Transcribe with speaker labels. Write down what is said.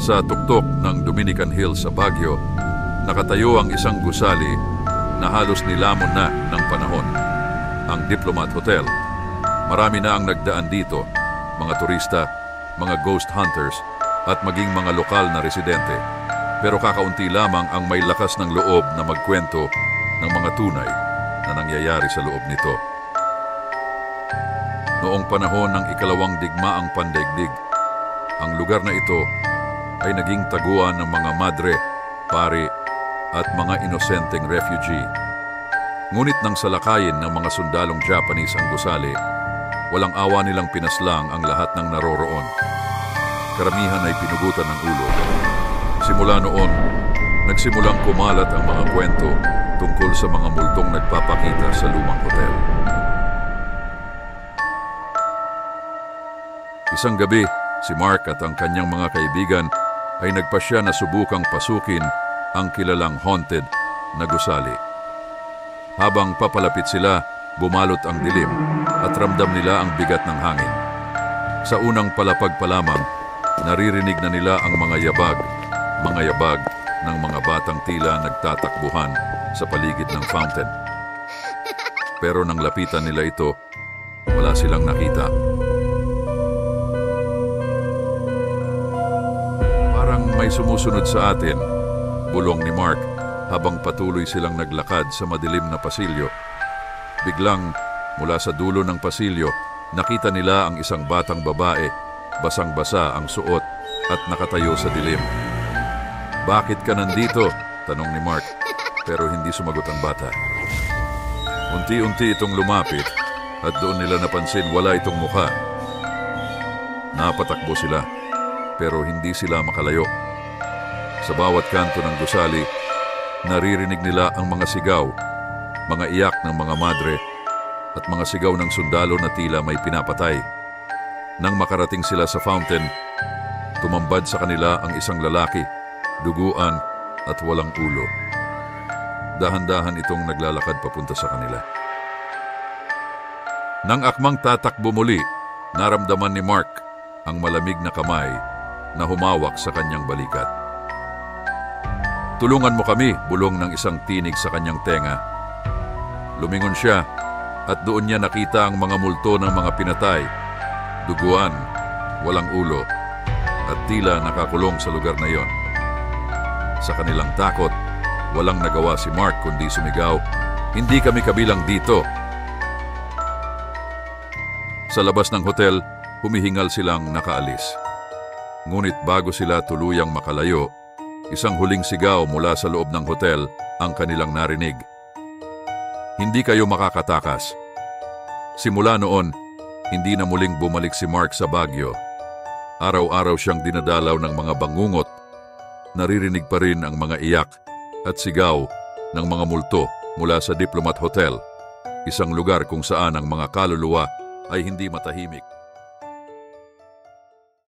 Speaker 1: Sa tuktok ng Dominican Hills sa Baguio, nakatayo ang isang gusali na halos nilamon na ng panahon, ang Diplomat Hotel. Marami na ang nagdaan dito, mga turista, mga ghost hunters, at maging mga lokal na residente. Pero kakaunti lamang ang may lakas ng loob na magkwento ng mga tunay na nangyayari sa loob nito. Noong panahon ng ikalawang digmaang pandaigdig, ang lugar na ito ay naging taguan ng mga madre, pari, at mga inosenteng refugee. Ngunit nang salakayin ng mga sundalong Japanese ang gusali, walang awa nilang pinaslang ang lahat ng naroroon. Karamihan ay pinugutan ng ulo. Simula noon, nagsimulang kumalat ang mga kwento tungkol sa mga multong nagpapakita sa lumang hotel. Isang gabi, si Mark at ang kanyang mga kaibigan ay nagpasya na subukang pasukin ang kilalang haunted na gusali. Habang papalapit sila, bumalot ang dilim at ramdam nila ang bigat ng hangin. Sa unang palapag pa lamang, naririnig na nila ang mga yabag ng mga batang tila nagtatakbuhan sa paligid ng fountain. Pero nang lapitan nila ito, wala silang nakita. Parang may sumusunod sa atin, bulong ni Mark habang patuloy silang naglakad sa madilim na pasilyo. Biglang, mula sa dulo ng pasilyo, nakita nila ang isang batang babae, basang-basa ang suot at nakatayo sa dilim. "Bakit ka nandito?" tanong ni Mark, pero hindi sumagot ang bata. Unti-unti itong lumapit at doon nila napansin wala itong mukha. Napatakbo sila, pero hindi sila makalayo. Sa bawat kanto ng gusali, naririnig nila ang mga sigaw, mga iyak ng mga madre, at mga sigaw ng sundalo na tila may pinapatay. Nang makarating sila sa fountain, tumambad sa kanila ang isang lalaki, duguan at walang ulo. Dahan-dahan itong naglalakad papunta sa kanila. Nang akmang tatakbo muli, naramdaman ni Mark ang malamig na kamay na humawak sa kanyang balikat. "Tulungan mo kami," bulong ng isang tinig sa kanyang tenga. Lumingon siya at doon niya nakita ang mga multo ng mga pinatay, duguan, walang ulo, at tila nakakulong sa lugar na iyon. Sa kanilang takot, walang nagawa si Mark kundi sumigaw, "Hindi kami kabilang dito!" Sa labas ng hotel, humihingal silang nakaalis. Ngunit bago sila tuluyang makalayo, isang huling sigaw mula sa loob ng hotel ang kanilang narinig. "Hindi kayo makakatakas." Simula noon, hindi na muling bumalik si Mark sa Baguio. Araw-araw siyang dinadalaw ng mga bangungot. Naririnig pa rin ang mga iyak at sigaw ng mga multo mula sa Diplomat Hotel, isang lugar kung saan ang mga kaluluwa ay hindi matahimik.